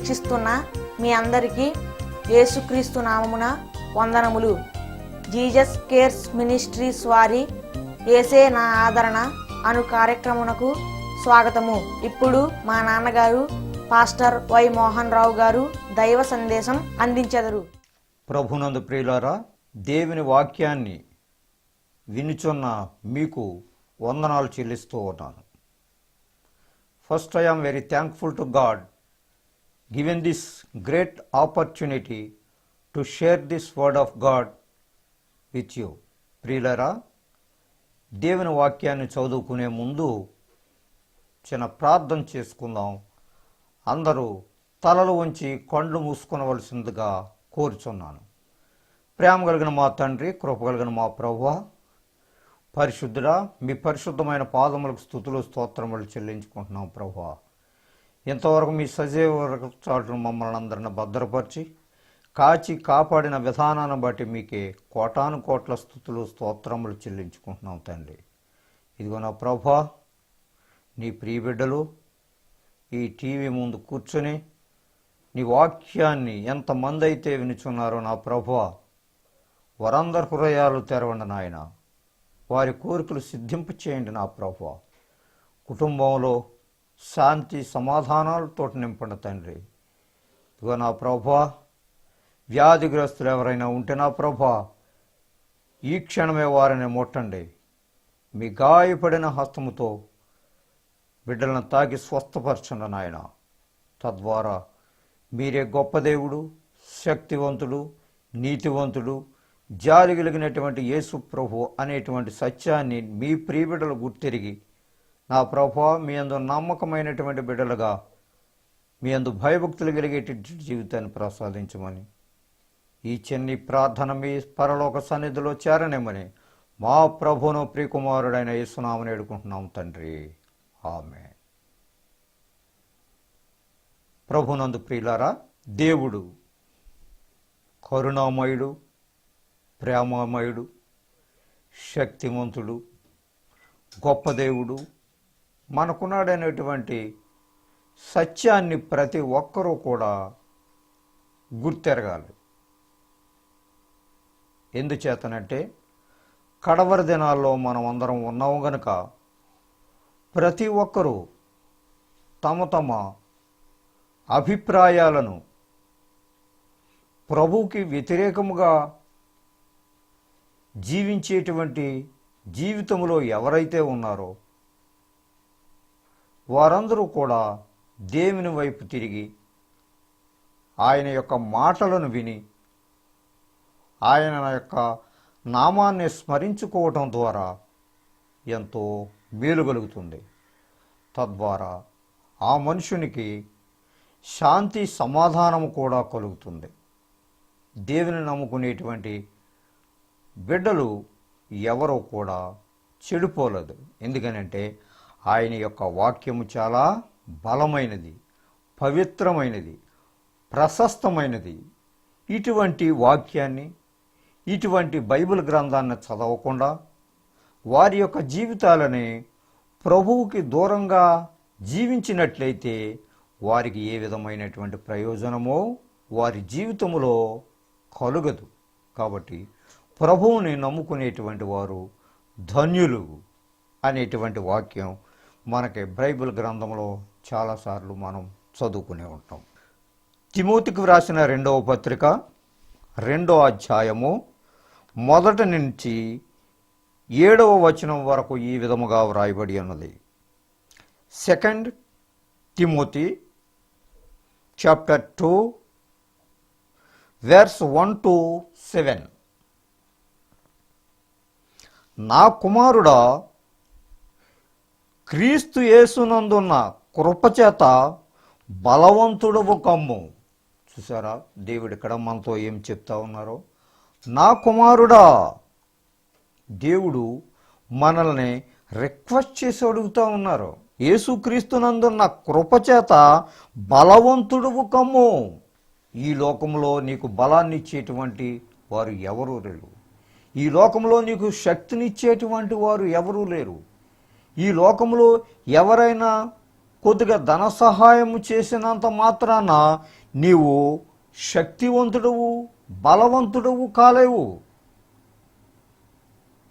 వీక్షిస్తున్న మీ అందరికీ యేసుక్రీస్తు నామమున వందనములు. జీసస్ కేర్స్ మినిస్ట్రీస్ వారి యేసే నా ఆదరణ అను కార్యక్రమునకు స్వాగతము. ఇప్పుడు మా నాన్నగారు పాస్టర్ వై మోహన్ రావు గారు దైవ సందేశం అందించెదరు. ప్రభునందు ప్రియులారా, దేవుని వాక్యాన్ని వినుచున్న మీకు వందనాలు చెల్లిస్తూ ఉన్నాను. First, I am very thankful to God given this great opportunity to share this word of God with you. ప్రియులారా, దేవుని వాక్యాన్ని చదువుకునే ముందు చిన్న ప్రార్థన చేసుకుందాం. అందరూ తలలు ఉంచి కళ్ళు మూసుకొనవలసిందిగా కోరుచున్నాను. ప్రేమ కలిగిన మా తండ్రి, కృప కలిగిన మా ప్రభువా, పరిశుద్ధుడా, మీ పరిశుద్ధమైన పాదములకు స్తుతులు స్తోత్రములు చెల్లించుకుంటున్నాం. ప్రభువా, ఇంతవరకు మీ సజీవ చాటును మమ్మల్ని అందరిని భద్రపరిచి కాచి కాపాడిన విధానాన్ని బట్టి మీకే కోటాను కోట్ల స్తుతులు స్తోత్రములు చెల్లించుకుంటున్నాం తండ్రి. ఇదిగో నా ప్రభువా, నీ ప్రియబిడ్డలు ఈ టీవీ ముందు కూర్చొని నీ వాక్యాన్ని ఎంతమంది అయితే వినుచున్నారో నా ప్రభువా, వారందరి హృదయాలు తెరవండి నాయన. వారి కోరికలు సిద్ధింప చేయండి నా ప్రభువా. కుటుంబంలో శాంతి సమాధానాలతో నింపండి తండ్రి. ఇదిగో నా ప్రభువా, వ్యాధిగ్రస్తులు ఎవరైనా ఉంటే నా ప్రభువా, ఈ క్షణమే వారిని ముట్టండి. మీ గాయపడిన హస్తముతో బిడ్డలను తాకి స్వస్థపరచండి నాయన. తద్వారా మీరే గొప్ప దేవుడు, శక్తివంతుడు, నీతివంతుడు, జాలి కలిగినటువంటి యేసు ప్రభు అనేటువంటి సత్యాన్ని మీ ప్రియ బిడ్డలు గుర్తిరిగి నా ప్రభువా, మీ యందు నమ్మకమైనటువంటి బిడ్డలుగా మీ యందు భయభక్తులు కలిగేటువంటి జీవితాన్ని ప్రసాదించమని, ఈ చిన్ని ప్రార్థన మీ పరలోక సన్నిధిలో చేరనేమని మా ప్రభువును ప్రియకుమారుడైన యేసునామమున వేడుకుంటున్నాం తండ్రి. ఆమేన్. ప్రభునందు ప్రియులారా, దేవుడు కరుణామయుడు, ప్రేమమయుడు, శక్తివంతుడు, గొప్ప దేవుడు మనకున్నాడనేటువంటి సత్యాన్ని ప్రతి ఒక్కరూ కూడా గుర్తెరగాలి. ఎందుచేతనంటే కడవరి దినాల్లో మనం అందరం ఉన్నాము గనుక ప్రతి ఒక్కరూ తమ తమ అభిప్రాయాలను ప్రభువుకి వ్యతిరేకముగా జీవించేటువంటి జీవితంలో ఎవరైతే ఉన్నారో వారందరూ కూడా దేవుని వైపు తిరిగి ఆయన యొక్క మాటలను విని ఆయన యొక్క నామాన్ని స్మరించుకోవటం ద్వారా ఎంతో మేలు కలుగుతుంది. తద్వారా ఆ మనుషునికి శాంతి సమాధానము కూడా కలుగుతుంది. దేవుని నమ్ముకునేటువంటి బిడ్డలు ఎవరో కూడా చెడిపోలేదు. ఎందుకనంటే ఆయన యొక్క వాక్యము చాలా బలమైనది, పవిత్రమైనది, ప్రశస్తమైనది. ఇటువంటి వాక్యాన్ని, ఇటువంటి బైబిల్ గ్రంథాన్ని చదవకుండా వారి యొక్క జీవితాలని ప్రభువుకి దూరంగా జీవించినట్లయితే వారికి ఏ విధమైనటువంటి ప్రయోజనమో వారి జీవితంలో కలుగదు. కాబట్టి ప్రభువుని నమ్ముకునేటువంటి వారు ధన్యులు అనేటువంటి వాక్యం మనకి బైబిల్ గ్రంథంలో చాలాసార్లు మనం చదువుకునే ఉంటాం. తిమోతికి వ్రాసిన 2వ పత్రిక 2వ అధ్యాయము 1 నుంచి 7వ వచనం వరకు ఈ విధముగా వ్రాయబడి ఉన్నది. 2 Timothy chapter 2 verse 1 to 7. నా కుమారుడా, క్రీస్తు యేసునందున్న కృపచేత బలవంతుడవు కమ్ము. చూసారా, దేవుడు ఇక్కడ మనతో ఏం చెప్తా ఉన్నారో. నా కుమారుడా, దేవుడు మనల్ని రిక్వెస్ట్ చేసి అడుగుతూ ఉన్నారు. యేసుక్రీస్తునందున్న కృపచేత బలవంతుడవు కమ్ము. ఈ లోకంలో నీకు బలాన్ని ఇచ్చేటువంటి వారు ఎవరూ లేరు. ఈ లోకంలో నీకు శక్తినిచ్చేటువంటి వారు ఎవరూ లేరు. ఈ లోకంలో ఎవరైనా కొద్దిగా ధన సహాయం చేసినంత మాత్రాన నీవు శక్తివంతుడవు, బలవంతుడవు కాలేవు.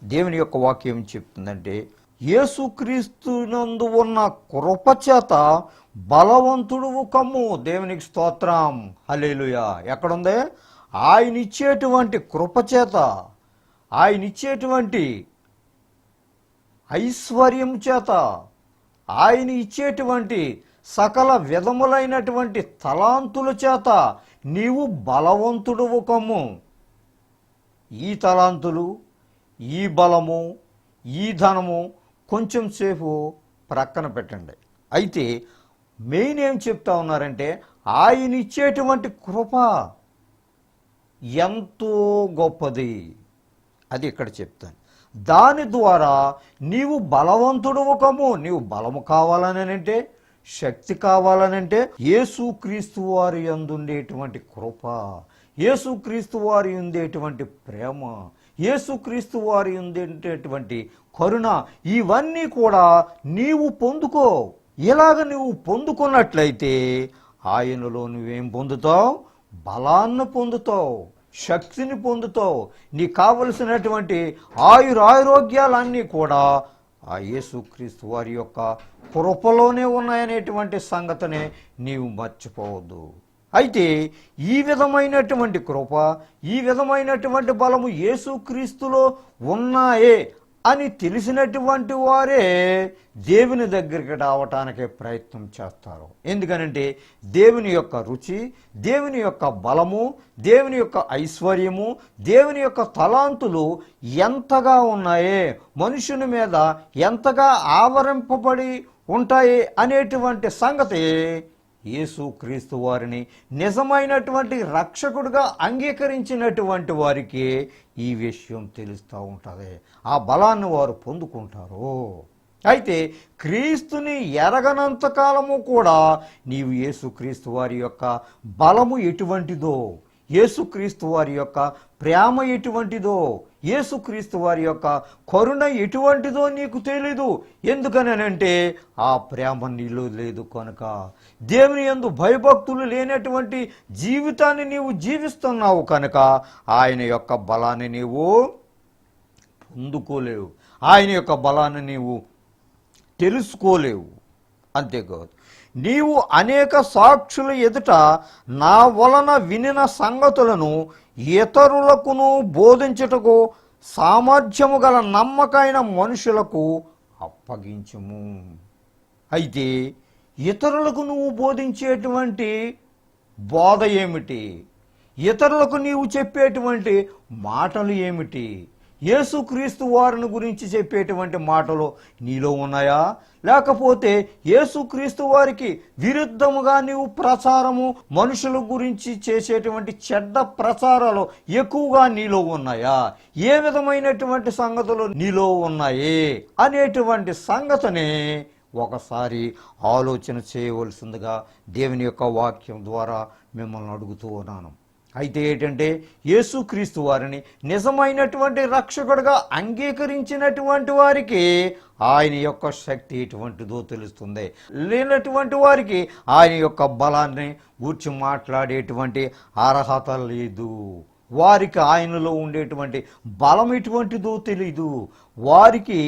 దేవుని యొక్క వాక్యం చెప్తుందంటే యేసుక్రీస్తునందు ఉన్న కృపచేత బలవంతుడువు కమ్ము. దేవునికి స్తోత్రం, హల్లెలూయా. ఎక్కడుంది? ఆయన ఇచ్చేటువంటి కృపచేత, ఆయన ఇచ్చేటువంటి ఐశ్వర్యం చేత, ఆయన ఇచ్చేటువంటి సకల విధములైనటువంటి తలాంతుల చేత నీవు బలవంతుడువు కమ్ము. ఈ తలాంతులు, ఈ బలము, ఈ ధనము కొంచెం సేపు ప్రక్కన పెట్టండి. అయితే మెయిన్ ఏం చెప్తా ఉన్నారంటే ఆయన ఇచ్చేటువంటి కృప ఎంతో గొప్పది. అది ఇక్కడ చెప్తాను. దాని ద్వారా నీవు బలవంతుడు కమ్ము. నీవు బలము కావాలనంటే, శక్తి కావాలనంటే యేసుక్రీస్తు వారి యందు ఉండేటువంటి కృప, యేసుక్రీస్తు వారి ఉండేటువంటి ప్రేమ, యేసుక్రీస్తు వారి ఉండేటువంటి కరుణ, ఇవన్నీ కూడా నీవు పొందుకో. ఇలాగ నువ్వు పొందుకున్నట్లయితే ఆయనలో నువ్వేం పొందుతావు? బలాన్ని పొందుతావు, శక్తిని పొందుతావు. నీకు కావలసినటువంటి ఆయురారోగ్యాలన్నీ కూడా ఆ యేసుక్రీస్తు వారి యొక్క కృపలోనే ఉన్నాయనేటువంటి సంగతిని నీవు మర్చిపోవద్దు. అయితే ఈ విధమైనటువంటి కృప, ఈ విధమైనటువంటి బలము యేసుక్రీస్తులో ఉన్నాయే అని తెలిసినటువంటి వారే దేవుని దగ్గరికి రావటానికే ప్రయత్నం చేస్తారు. ఎందుకనంటే దేవుని యొక్క రుచి, దేవుని యొక్క బలము, దేవుని యొక్క ఐశ్వర్యము, దేవుని యొక్క తలాంతులు ఎంతగా ఉన్నాయే, మనుషుని మీద ఎంతగా ఆవరింపబడి ఉంటాయి అనేటువంటి సంగతి యేసుక్రీస్తు వారిని నిజమైనటువంటి రక్షకుడిగా అంగీకరించినటువంటి వారికి ఈ విషయం తెలుస్తూ ఉంటుంది. ఆ బలాన్ని వారు పొందుకుంటారు. అయితే క్రీస్తుని ఎరగనంత కాలము కూడా నీవు యేసుక్రీస్తు వారి యొక్క బలము ఎటువంటిదో, యేసుక్రీస్తు వారి యొక్క ప్రేమ ఎటువంటిదో, యేసుక్రీస్తు వారి యొక్క కరుణ ఎటువంటిదో నీకు తెలీదు. ఎందుకనంటే ఆ ప్రేమ నీలో లేదు కనుక. దేవుని యందు భయభక్తులు లేనటువంటి జీవితాన్ని నీవు జీవిస్తున్నావు కనుక ఆయన యొక్క బలాన్ని నీవు పొందుకోలేవు, ఆయన యొక్క బలాన్ని నీవు తెలుసుకోలేవు. అంతేకాదు, నీవు అనేక సాక్షుల ఎదుట నా వలన వినిన సంగతులను ఇతరులకును బోధించుటకు సామర్థ్యము గల నమ్మకైన మనుషులకు అప్పగించుము. అయితే ఇతరులకు నువ్వు బోధించేటువంటి బోధ ఏమిటి? ఇతరులకు నీవు చెప్పేటువంటి మాటలు ఏమిటి? యేసుక్రీస్తు వారిని గురించి చెప్పేటువంటి మాటలు నీలో ఉన్నాయా? లేకపోతే యేసుక్రీస్తు వారికి విరుద్ధముగా నీవు ప్రచారము, మనుషుల గురించి చేసేటువంటి చెడ్డ ప్రచారాలు ఎక్కువగా నీలో ఉన్నాయా? ఏ విధమైనటువంటి సంగతులు నీలో ఉన్నాయి అనేటువంటి సంగతిని ఒకసారి ఆలోచన చేయవలసిందిగా దేవుని యొక్క వాక్యం ద్వారా మిమ్మల్ని అడుగుతూ ఉన్నాను. అయితే ఏంటంటే యేసుక్రీస్తు వారిని నిజమైనటువంటి రక్షకుడిగా అంగీకరించినటువంటి వారికి ఆయన యొక్క శక్తి ఎటువంటిదో తెలుస్తుంది. లేనటువంటి వారికి ఆయన యొక్క బలాన్ని గూర్చి మాట్లాడేటువంటి అర్హత లేదు. వారికి ఆయనలో ఉండేటువంటి బలం ఎటువంటిదో తెలీదు. వారికి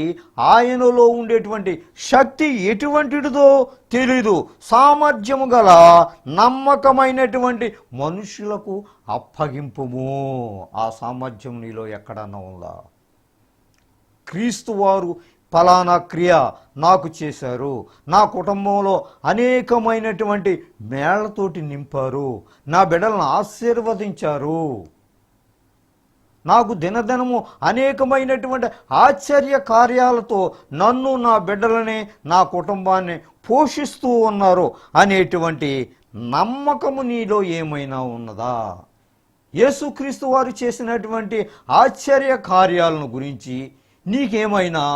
ఆయనలో ఉండేటువంటి శక్తి ఎటువంటిదో తెలీదు. సామర్థ్యము గల నమ్మకమైనటువంటి మనుషులకు అప్పగింపుము. ఆ సామర్థ్యం నీలో ఎక్కడన్నా ఉందా? క్రీస్తు వారు ఫలానా క్రియ నాకు చేశారు, నా కుటుంబంలో అనేకమైనటువంటి మేళ్లతోటి నింపారు, నా బిడ్డలను ఆశీర్వదించారు, నాకు దినదినము అనేకమైనటువంటి ఆశ్చర్య కార్యాలతో నన్ను, నా బిడ్డలని, నా కుటుంబాన్ని పోషిస్తూ ఉన్నారు అనేటువంటి నమ్మకము నీలో ఏమైనా ఉన్నదా? యేసుక్రీస్తు వారు చేసినటువంటి ఆశ్చర్య కార్యాలను గురించి నీకేమైనా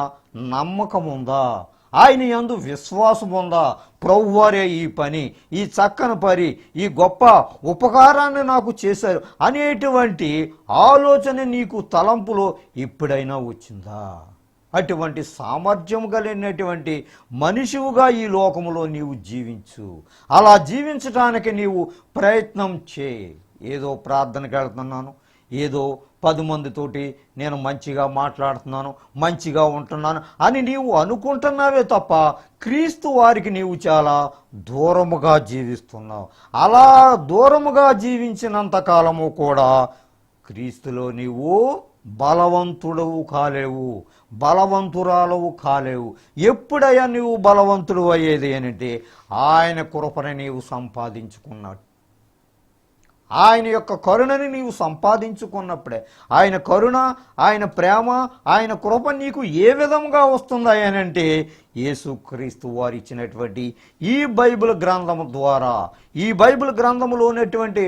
నమ్మకం ఉందా? ఆయన యందు విశ్వాసం ఉందా? ప్రభువారే ఈ పని, ఈ చక్కని పని, ఈ గొప్ప ఉపకారాన్ని నాకు చేశారు అనేటువంటి ఆలోచన నీకు తలంపులో ఎప్పుడైనా వచ్చిందా? అటువంటి సామర్థ్యం కలిగినటువంటి మనిషివుగా ఈ లోకములో నీవు జీవించు. అలా జీవించటానికి నీవు ప్రయత్నం చేయి. ఏదో ప్రార్థనకి వెళ్తున్నాను, ఏదో 10 మందితోటి నేను మంచిగా మాట్లాడుతున్నాను, మంచిగా ఉంటున్నాను అని నీవు అనుకుంటున్నావే తప్ప క్రీస్తు వారికి నీవు చాలా దూరముగా జీవిస్తున్నావు. అలా దూరముగా జీవించినంత కాలము కూడా క్రీస్తులో నీవు బలవంతుడవు కాలేవు, బలవంతురాలవు కాలేవు. ఎప్పుడయ్యా నీవు బలవంతుడు అయ్యేది అంటే ఆయన కృపను నీవు సంపాదించుకున్నట్టు, ఆయన యొక్క కరుణని నీవు సంపాదించుకున్నప్పుడే. ఆయన కరుణ, ఆయన ప్రేమ, ఆయన కృప నీకు ఏ విధంగా వస్తుందా అంటే యేసుక్రీస్తు వారు ఇచ్చినటువంటి ఈ బైబిల్ గ్రంథము ద్వారా, ఈ బైబిల్ గ్రంథములో ఉన్నటువంటి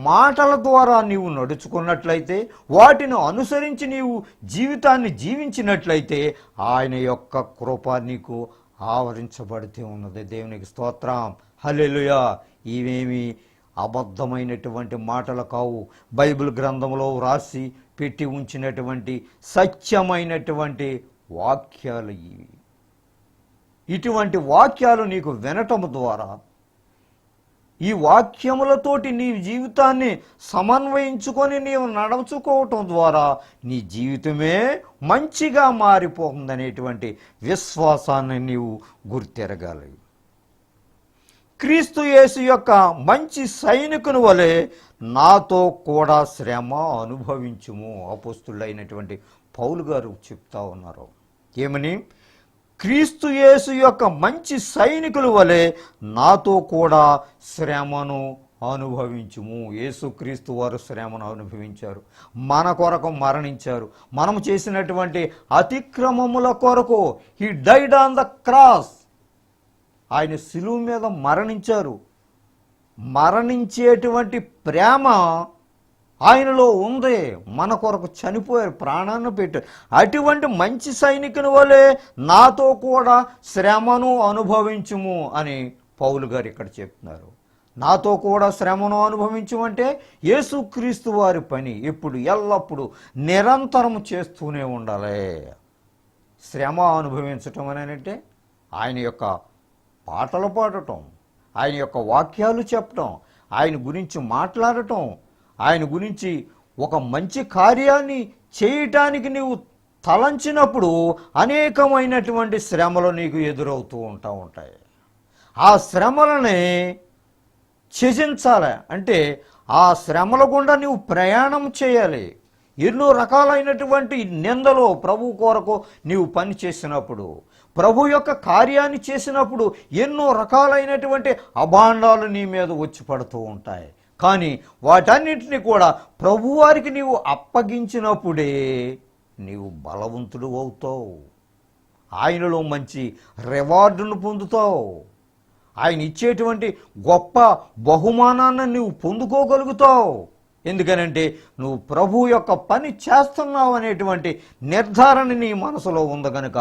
మాటల ద్వారా నీవు నడుచుకున్నట్లయితే, వాటిని అనుసరించి నీవు జీవితాన్ని జీవించినట్లయితే ఆయన యొక్క కృప నీకు ఆవరించబడుతూ ఉన్నది. దేవునికి స్తోత్రం, హల్లెలూయా. ఇవేమి అబద్ధమైనటువంటి మాటలు కావు. బైబిల్ గ్రంథంలో రాసి పెట్టి ఉంచినటువంటి సత్యమైనటువంటి వాక్యాలు ఇవి. ఇటువంటి వాక్యాలు నీకు వినటం ద్వారా, ఈ వాక్యములతోటి నీ జీవితాన్ని సమన్వయించుకొని నీవు నడుచుకోవటం ద్వారా నీ జీవితమే మంచిగా మారిపోతుందనేటువంటి విశ్వాసాన్ని నీవు గుర్తెరగాలి. క్రీస్తు యేసు యొక్క మంచి సైనికుని వలె నాతో కూడా శ్రమ అనుభవించుము. అపోస్తులైనటువంటి పౌలు గారు చెప్తా ఉన్నారు. ఏమని? క్రీస్తు యేసు యొక్క మంచి సైనికుల వలె నాతో కూడా శ్రమను అనుభవించుము. యేసుక్రీస్తు వారు శ్రమను అనుభవించారు, మన కొరకు మరణించారు. మనం చేసినటువంటి అతిక్రమముల కొరకు he died on the cross. ఆయన శిలువ మీద మరణించారు. మరణించేటువంటి ప్రేమ ఆయనలో ఉంది. మన కొరకు చనిపోయారు, ప్రాణాన్ని పెట్టారు. అటువంటి మంచి సైనికుని వలె నాతో కూడా శ్రమను అనుభవించుము అని పౌలు గారు ఇక్కడ చెప్తున్నారు. నాతో కూడా శ్రమను అనుభవించమంటే యేసుక్రీస్తు వారి పని ఎప్పుడు ఎల్లప్పుడూ నిరంతరం చేస్తూనే ఉండాలి. శ్రమ అనుభవించటం అని అంటే ఆయన యొక్క పాటలు పాడటం, ఆయన యొక్క వాక్యాలు చెప్పటం, ఆయన గురించి మాట్లాడటం, ఆయన గురించి ఒక మంచి కార్యాన్ని చేయటానికి నీవు తలంచినప్పుడు అనేకమైనటువంటి శ్రమలు నీకు ఎదురవుతూ ఉంటాయి. ఆ శ్రమలని త్యజించాలి అంటే ఆ శ్రమల గుండా నీవు ప్రయాణం చేయాలి. ఎన్నో రకాలైనటువంటి నిందలు ప్రభు కొరకు నీవు పని చేసినప్పుడు, ప్రభు యొక్క కార్యాన్ని చేసినప్పుడు ఎన్నో రకాలైనటువంటి అభాండాలు నీ మీద వచ్చి పడుతూ ఉంటాయి. కానీ వాటన్నిటిని కూడా ప్రభువారికి నీవు అప్పగించినప్పుడే నీవు బలవంతుడు అవుతావు. ఆయనలో మంచి రివార్డును పొందుతావు. ఆయన ఇచ్చేటువంటి గొప్ప బహుమానాన్ని నువ్వు పొందుకోగలుగుతావు. ఎందుకనంటే నువ్వు ప్రభు యొక్క పని చేస్తున్నావు అనేటువంటి నిర్ధారణ నీ మనసులో ఉంది కనుక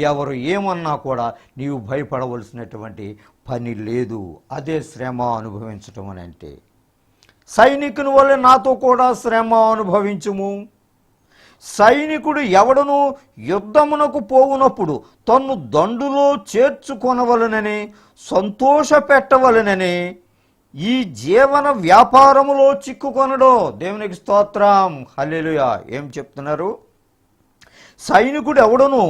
ఎవరు ఏమన్నా కూడా నీవు భయపడవలసినటువంటి పని లేదు. అదే శ్రమ అనుభవించటం అని అంటే. సైనికుని వలె నాతో కూడా శ్రమ అనుభవించుము. సైనికుడు ఎవడను యుద్ధమునకు పోవునప్పుడు తన్ను దండులో చేర్చుకొనవలనని, సంతోష పెట్టవలనని ఈ జీవన వ్యాపారములో చిక్కుకొనడో. దేవునికి స్తోత్రం, హల్లెలూయా. ఏం చెప్తున్నారు? సైనికుడు ఎవడను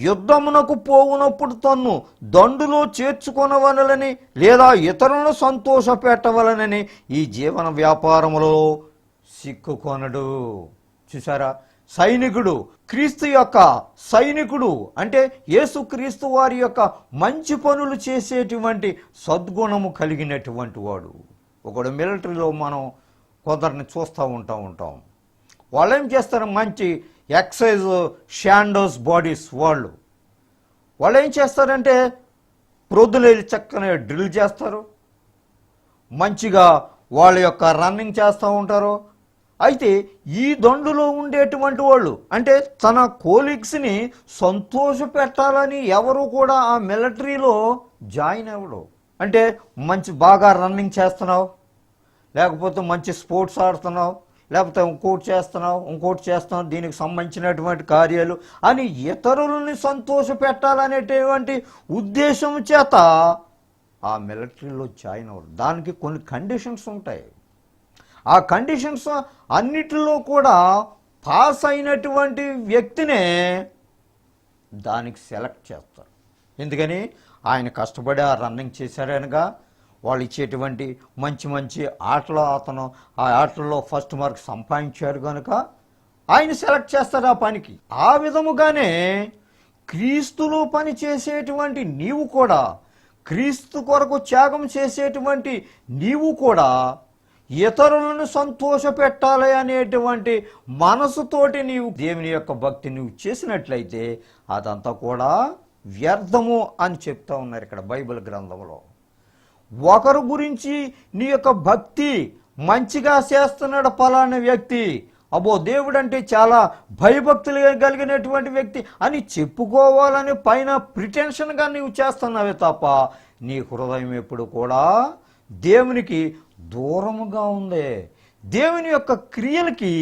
యుద్ధమునకు పోవునప్పుడు తన్ను దండులో చేర్చుకొనవలనని లేదా ఇతరులను సంతోష పెట్టవలనని ఈ జీవన వ్యాపారములో చిక్కుకొనడు. చూసారా? సైనికుడు, క్రీస్తు యొక్క సైనికుడు అంటే యేసుక్రీస్తు వారి యొక్క మంచి పనులు చేసేటువంటి సద్గుణము కలిగినటువంటి వాడు. ఒకడు మిలిటరీలో మనం కొందరిని చూస్తూ ఉంటాం. వాళ్ళు ఏం చేస్తారు? మంచి ఎక్సైజ్ షాండోస్ బాడీస్ వాళ్ళు ఏం చేస్తారంటే ప్రొద్దులేసి చక్కని డ్రిల్ చేస్తారు, మంచిగా వాళ్ళ యొక్క రన్నింగ్ చేస్తూ ఉంటారు. అయితే ఈ దండులో ఉండేటువంటి వాళ్ళు అంటే తన కోలీగ్స్ని సంతోష పెట్టాలని ఎవరు కూడా ఆ మిలిటరీలో జాయిన్ అవ్వడు. అంటే బాగా రన్నింగ్ చేస్తున్నావు, లేకపోతే మంచి స్పోర్ట్స్ ఆడుతున్నావు, లేకపోతే ఇంకోటి చేస్తున్నావు దీనికి సంబంధించినటువంటి కార్యాలు అని ఇతరులని సంతోషపెట్టాలనేటువంటి ఉద్దేశం చేత ఆ మిలిటరీలో జాయిన్ అవ్వరు. దానికి కొన్ని కండిషన్స్ ఉంటాయి. ఆ కండిషన్స్ అన్నిటిలో కూడా పాస్ అయినటువంటి వ్యక్తినే దానికి సెలెక్ట్ చేస్తారు. ఎందుకని ఆయన కష్టపడి ఆ రన్నింగ్ చేశారనగా వాళ్ళు ఇచ్చేటువంటి మంచి మంచి ఆటలో అతను ఆ ఆటల్లో ఫస్ట్ మార్క్ సంపాదించారు కనుక ఆయన సెలెక్ట్ చేస్తారు ఆ పనికి. ఆ విధముగానే క్రీస్తులో పని చేసేటువంటి నీవు కూడా, క్రీస్తు కొరకు త్యాగం చేసేటువంటి నీవు కూడా ఇతరులను సంతోషపెట్టాలి అనేటువంటి మనసుతోటి నీవు దేవుని యొక్క భక్తి నువ్వు చేసినట్లయితే అదంతా కూడా వ్యర్థము అని చెప్తా ఉన్నారు ఇక్కడ బైబిల్ గ్రంథంలో. ఒకరు గురించి నీ యొక్క భక్తి మంచిగా చేస్తున్నాడు పలానా వ్యక్తి, అబ్బో దేవుడు అంటే చాలా భయభక్తులు కలిగినటువంటి వ్యక్తి అని చెప్పుకోవాలని పైన ప్రిటెన్షన్గా నీవు చేస్తున్నావే తప్ప నీ హృదయం ఎప్పుడు కూడా దేవునికి దూరముగా ఉంది. దేవుని యొక్క క్రియలకి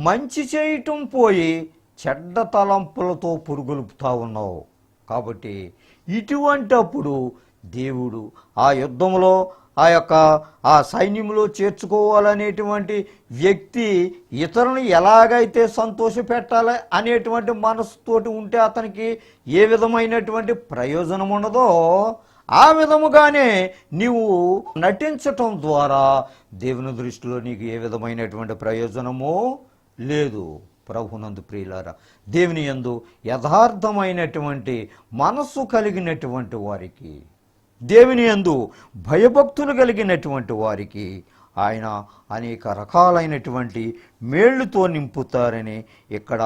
మంచి చేయటం పోయి చెడ్డ తలంపులతో పురుగులుపుతా ఉన్నావు. కాబట్టి ఇటువంటప్పుడు దేవుడు ఆ యుద్ధంలో ఆ సైన్యంలో చేర్చుకోవాలనేటువంటి వ్యక్తి ఇతరులను ఎలాగైతే సంతోషపెట్టాలి అనేటువంటి మనసుతోటి ఉంటే అతనికి ఏ విధమైనటువంటి ప్రయోజనం ఉండదో ఆ విధముగానే నీవు నటించటం ద్వారా దేవుని దృష్టిలో నీకు ఏ విధమైనటువంటి ప్రయోజనమో లేదు. ప్రభునందు ప్రియులారా, దేవుని యందు యథార్థమైనటువంటి మనస్సు కలిగినటువంటి వారికి, దేవుని యందు భయభక్తులు కలిగినటువంటి వారికి ఆయన అనేక రకాలైనటువంటి మేళ్లతో నింపుతారని ఇక్కడ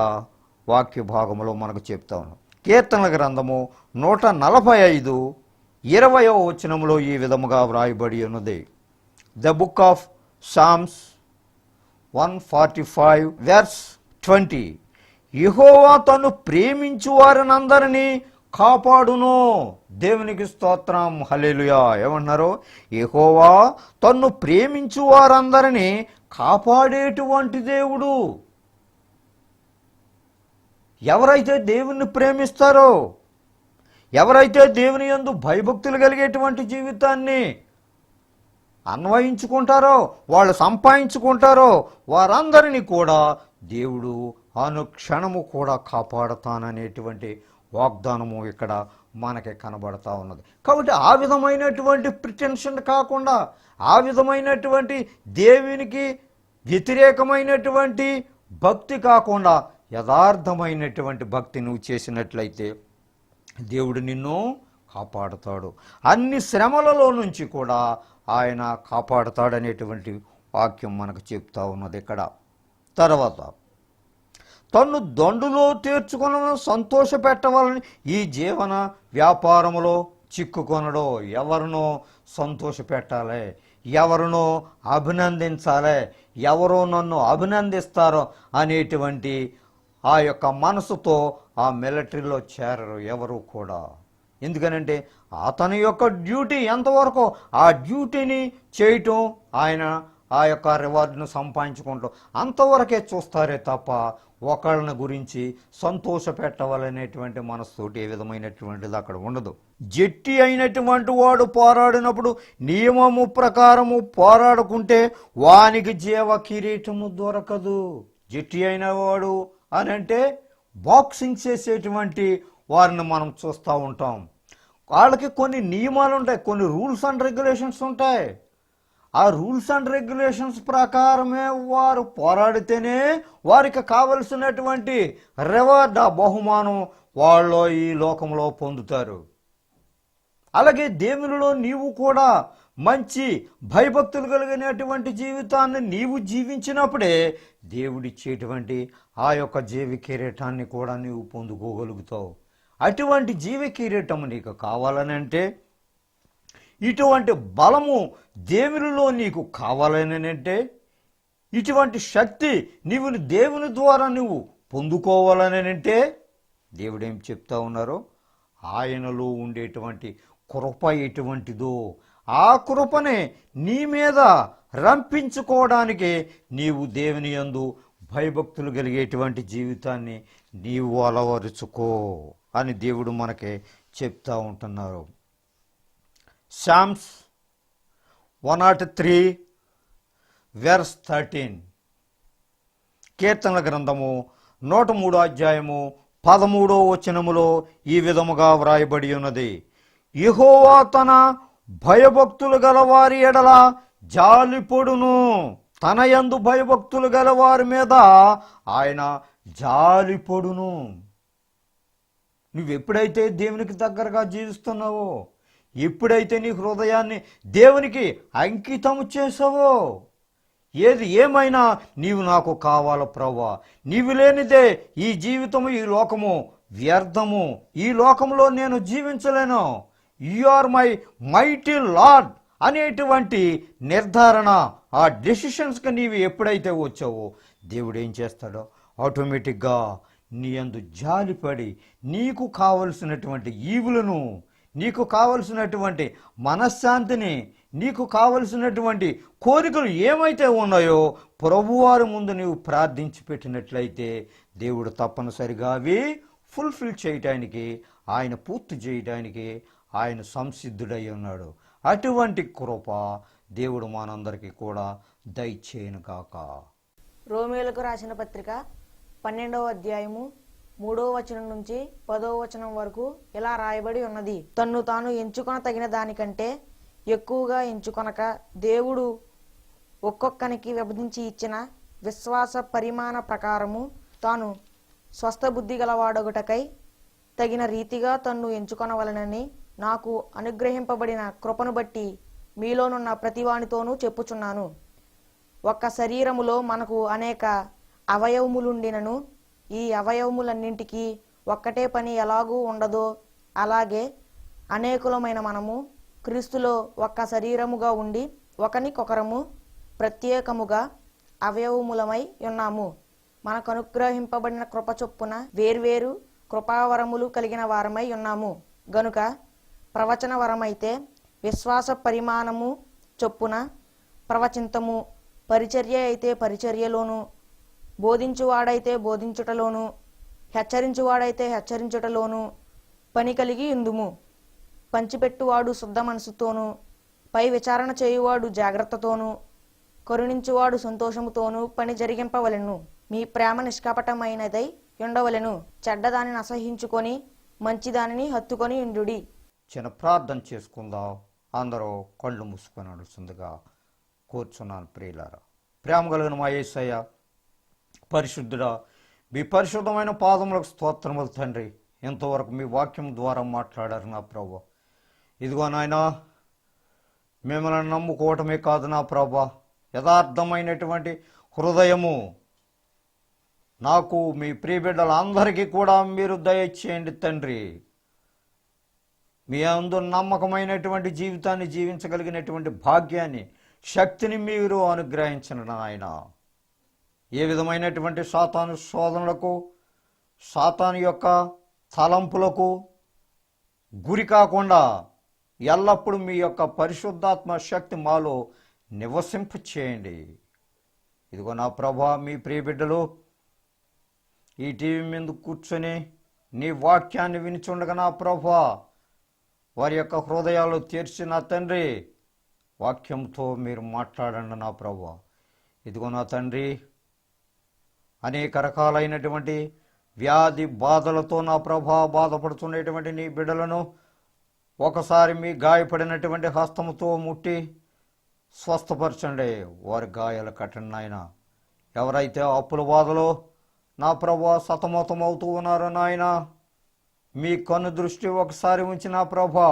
వాక్య భాగంలో మనకు చెప్తా ఉన్నాం. కీర్తనల గ్రంథము 145:20వ వచనంలో ఈ విధముగా వ్రాయబడి ఉన్నది. ద బుక్ ఆఫ్ సామ్స్ 145:20 యెహోవా తను ప్రేమించు వారినందరినీ కాపాడును. దేవునికి స్తోత్రం, హల్లెలూయా. ఏమన్నారు? యెహోవా తన్ను ప్రేమించు వారందరినీ కాపాడేటువంటి దేవుడు. ఎవరైతే దేవుణ్ణి ప్రేమిస్తారో, ఎవరైతే దేవుని యందు భయభక్తులు కలిగేటువంటి జీవితాన్ని అన్వయించుకుంటారో, వాళ్ళు సంపాదించుకుంటారో వారందరినీ కూడా దేవుడు అనుక్షణము కూడా కాపాడతాననేటువంటి వాగ్దానము ఇక్కడ మనకి కనబడతా ఉన్నది. కాబట్టి ఆ విధమైనటువంటి ప్రిటెన్షన్ కాకుండా, ఆ విధమైనటువంటి దేవునికి వ్యతిరేకమైనటువంటి భక్తి కాకుండా యథార్థమైనటువంటి భక్తి నువ్వు చేసినట్లయితే దేవుడు నిన్ను కాపాడుతాడు. అన్ని శ్రమలలో నుంచి కూడా ఆయన కాపాడుతాడనేటువంటి వాక్యం మనకు చెప్తా ఉన్నది ఇక్కడ. తర్వాత తన్ను దండులో తీర్చుకున్న సంతోషపెట్టవాలని ఈ జీవన వ్యాపారములో చిక్కుకొనడో, ఎవరినో సంతోషపెట్టాలి, ఎవరినో అభినందించాలి, ఎవరో నన్ను అభినందిస్తారో అనేటువంటి ఆ యొక్క మనసుతో ఆ మిలిటరీలో చేరరు ఎవరు కూడా. ఎందుకనంటే అతని యొక్క డ్యూటీ ఎంతవరకు ఆ డ్యూటీని చేయటం, ఆయన ఆ యొక్క రివార్డును సంపాదించుకుంటాం అంతవరకే చూస్తారే తప్ప ఒకళ్ళని గురించి సంతోష పెట్టవాలనేటువంటి మనసుతోటి ఏ విధమైనటువంటిది అక్కడ ఉండదు. జట్టి అయినటువంటి వాడు పోరాడినప్పుడు నియమము ప్రకారము పోరాడుకుంటే వానికి జీవ కిరీటము దొరకదు. జట్టి అయిన వాడు అని అంటే బాక్సింగ్ చేసేటువంటి వారిని మనం చూస్తూ ఉంటాం. వాళ్ళకి కొన్ని నియమాలు ఉంటాయి, కొన్ని రూల్స్ అండ్ రెగ్యులేషన్స్ ఉంటాయి. ఆ రూల్స్ అండ్ రెగ్యులేషన్స్ ప్రకారమే వారు పోరాడితేనే వారికి కావలసినటువంటి రివార్డ్, ఆ బహుమానం వాళ్ళు ఈ లోకంలో పొందుతారు. అలాగే దేవునిలో నీవు కూడా మంచి భయభక్తులు కలిగినటువంటి జీవితాన్ని నీవు జీవించినప్పుడే దేవుడిచ్చేటువంటి ఆ యొక్క జీవ కిరీటాన్ని కూడా నీవు పొందుకోగలుగుతావు. అటువంటి జీవ కిరీటం నీకు కావాలని అంటే, ఇటువంటి బలము దేవునిలో నీకు కావాలని అంటే, ఇటువంటి శక్తి నీవు దేవుని ద్వారా నువ్వు పొందుకోవాలని అంటే దేవుడు ఏం చెప్తా ఉన్నారో, ఆయనలో ఉండేటువంటి కృప ఎటువంటిదో, ఆ కృపని నీ మీద రంపించుకోవడానికి నీవు దేవుని యందు భయభక్తులు కలిగేటువంటి జీవితాన్ని నీవు అలవరుచుకో అని దేవుడు మనకి చెప్తా ఉంటున్నారు. సామ్స్ 103 verse 13, కీర్తనల గ్రంథము 103 అధ్యాయము 13వ వచనములో ఈ విధముగా వ్రాయబడి ఉన్నది. యెహోవా తన భయభక్తులు గలవారి ఎడల జాలిపొడును, తన యందు భయభక్తులు గలవారి మీద ఆయన జాలిపొడును. నువ్వెప్పుడైతే దేవునికి దగ్గరగా జీవిస్తున్నావో, ఎప్పుడైతే నీ హృదయాన్ని దేవునికి అంకితము చేసావో, ఏది ఏమైనా నీవు నాకు కావాల ప్రభువా, నీవు లేనిదే ఈ జీవితము ఈ లోకము వ్యర్థము, ఈ లోకంలో నేను జీవించలేను, you are my mighty lord అనేటువంటి నిర్ధారణ, ఆ డెసిషన్స్కి నీవు ఎప్పుడైతే వచ్చావో దేవుడు ఏం చేస్తాడో ఆటోమేటిక్గా నీ యందు జాలిపడి నీకు కావలసినటువంటి ఈవులను, నీకు కావలసినటువంటి మనశ్శాంతిని, నీకు కావలసినటువంటి కోరికలు ఏమైతే ఉన్నాయో ప్రభువారి ముందు నీవు ప్రార్థించి పెట్టినట్లయితే దేవుడు తప్పనిసరిగా అవి ఫుల్ఫిల్ చేయటానికి, ఆయన పూర్తి చేయటానికి ఆయన సంసిద్ధుడై ఉన్నాడు. అటువంటి కృప దేవుడు మనందరికీ కూడా దయచేయను కాక. రోమేలకు రాసిన పత్రిక 12వ అధ్యాయము 3వ వచనం నుంచి 10వ వచనం వరకు ఇలా రాయబడి ఉన్నది. తన్ను తాను ఎంచుకొన తగిన దానికంటే ఎక్కువగా ఎంచుకొనక దేవుడు ఒక్కొక్కనికి విభజించి ఇచ్చిన విశ్వాస పరిమాణ ప్రకారము తాను స్వస్థ బుద్ధి గలవాడొకటకై తగిన రీతిగా తన్ను ఎంచుకొనవలనని నాకు అనుగ్రహింపబడిన కృపను బట్టి మీలోనున్న ప్రతివానితోనూ చెప్పుచున్నాను. ఒక్క శరీరములో మనకు అనేక అవయవములుండినను ఈ అవయవములన్నింటికీ ఒక్కటే పని ఎలాగూ ఉండదో అలాగే అనేకులమైన మనము క్రీస్తులో ఒక్క శరీరముగా ఉండి ఒకనికొకరము ప్రత్యేకముగా అవయవములమై ఉన్నాము. మనకు అనుగ్రహింపబడిన కృప చొప్పున వేర్వేరు కృపావరములు కలిగిన వారమై ఉన్నాము గనుక ప్రవచన వరమైతే విశ్వాస పరిమాణము చొప్పున ప్రవచింతము, పరిచర్య అయితే పరిచర్యలోను, బోధించువాడైతే బోధించుటలోను, హెచ్చరించువాడైతే హెచ్చరించుటలోను పని కలిగి ఉందుము. పంచిపెట్టువాడు శుద్ధ మనసుతోనూ, పై విచారణ చేయువాడు జాగ్రత్తతోనూ, కరుణించువాడు సంతోషముతోనూ పని జరిగింపవలెను. మీ ప్రేమ నిష్కపటమైనదై ఉండవలెను. చెడ్డదానిని అసహించుకొని మంచిదానిని హత్తుకొని ఉండుడి. చిన్న ప్రార్థన చేసుకుందాం. అందరూ కళ్ళు మూసుకొని నడుస్తుందిగా కూర్చున్నాను. ప్రియులారా, ప్రేమ కలిగిన మా యేసయ్య, పరిశుద్ధుడా, మీ పరిశుద్ధమైన పాదములకు స్తోత్రములు తండ్రి. ఇంతవరకు మీ వాక్యం ద్వారా మాట్లాడారు నా ప్రభు. ఇదిగో నాయనా, మిమ్మల్ని నమ్ముకోవటమే కాదు నా ప్రభు, యథార్థమైనటువంటి హృదయము నాకు మీ ప్రియబిడ్డలందరికీ కూడా మీరు దయచేయండి తండ్రి. మీ అందు నమ్మకమైనటువంటి జీవితాన్ని జీవించగలిగినటువంటి భాగ్యాన్ని, శక్తిని మీరు అనుగ్రహించండి నాయన. ఏ విధమైనటువంటి సాతాను శోధనలకు, సాతాను యొక్క తలంపులకు గురి కాకుండా ఎల్లప్పుడూ మీ యొక్క పరిశుద్ధాత్మ శక్తి మాలో నివసింప చేయండి. ఇదిగో నా ప్రభా, మీ ప్రియబిడ్డలు ఈ టీవీ మీద కూర్చొని నీ వాక్యాన్ని వినిచుండగా నా ప్రభా, వారి యొక్క హృదయాలు తెరిచి నా తండ్రి వాక్యంతో మీరు మాట్లాడండి నా ప్రభా. ఇదిగో నా తండ్రి, అనేక రకాలైనటువంటి వ్యాధి బాధలతో నా ప్రభా బాధపడుతున్నటువంటి నీ బిడ్డలను ఒకసారి మీ గాయపడినటువంటి హస్తముతో ముట్టి స్వస్థపరచండి. వారి గాయాలు కట్టండి నాయన. ఎవరైతే అప్పుల బాధలో నా ప్రభా సతమతమవుతూ ఉన్నారో నాయన, మీ కన్ను దృష్టి ఒకసారి ఉంచి నా ప్రభా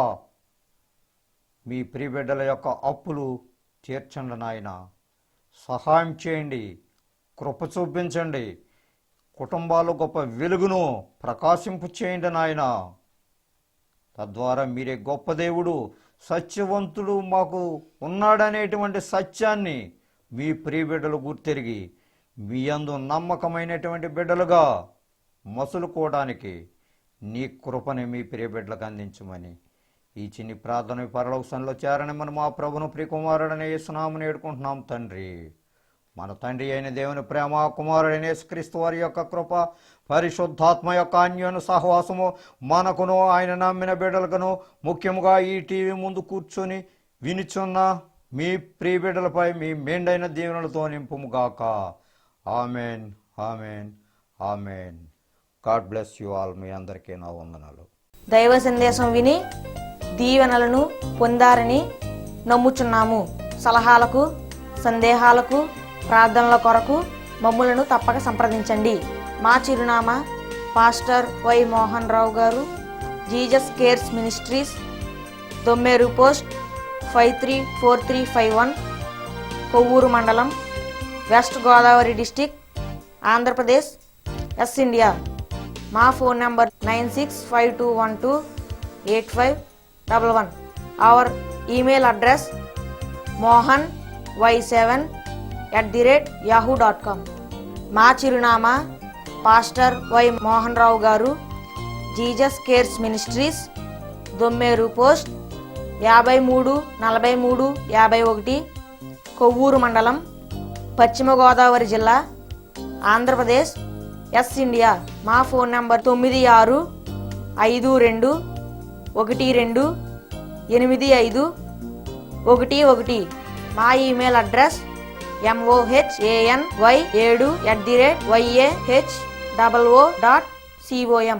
మీ ప్రియబిడ్డల యొక్క అప్పులు తీర్చండి నాయన. సహాయం చేయండి, కృప చూపించండి, కుటుంబాలు గొప్ప వెలుగును ప్రకాశింపు చేయండి నాయన. తద్వారా మీరే గొప్ప దేవుడు, సత్యవంతుడు మాకు ఉన్నాడనేటువంటి సత్యాన్ని మీ ప్రియబిడ్డలు గుర్తెరిగి మీ యందు నమ్మకమైనటువంటి బిడ్డలుగా మసులుకోవడానికి నీ కృపని మీ ప్రియబిడ్డలకు అందించమని ఈ చిన్ని ప్రార్థన పరలోకంలో చేరని మనం మా ప్రభును ప్రియకుమారుడనే యేసునామమున వేడుకుంటున్నాం తండ్రి. మన తండ్రి అయిన దేవుని ప్రేమ, కుమారుడైన యేసుక్రీస్తు వారి యొక్క కృప, పరిశుద్ధాత్మ యొక్క అన్యోన్య సహవాసము మనకును ఆయన నమ్మిన బిడ్డలకును, ముఖ్యంగా ఈ టీవీ ముందు కూర్చొని వినిచున్న మీ ప్రియ బిడ్డలపై మీ మెండైన దీవెనలతో నింపుముగాక. Amen, amen, amen. God bless you all. మీ అందరికీ నా వందనాలు. దైవ సందేశం విని దీవెనలను పొందారని నమ్ముచున్నాము. సలహాలకు, సందేహాలకు, ప్రార్థనల కొరకు మమ్ములను తప్పక సంప్రదించండి. మా చిరునామా పాస్టర్ వై మోహన్ రావు గారు, Jesus Cares Ministries, Dommeru post 534351, Kovvur మండలం, west Godavari district, Andhra Pradesh, S India. మా phone number 9652128511. Our email address mohany7@yahoo.com. మా చిరునామా పాస్టర్ వై మోహన్ రావు గారు, Jesus Cares Ministries, Dommeru post 534351, Kovvur మండలం, పశ్చిమ గోదావరి జిల్లా, ఆంధ్రప్రదేశ్, ఎస్ ఇండియా. మా ఫోన్ నంబర్ 9652128511. మా ఈమెయిల్ అడ్రస్ mohany7@yahoo.com.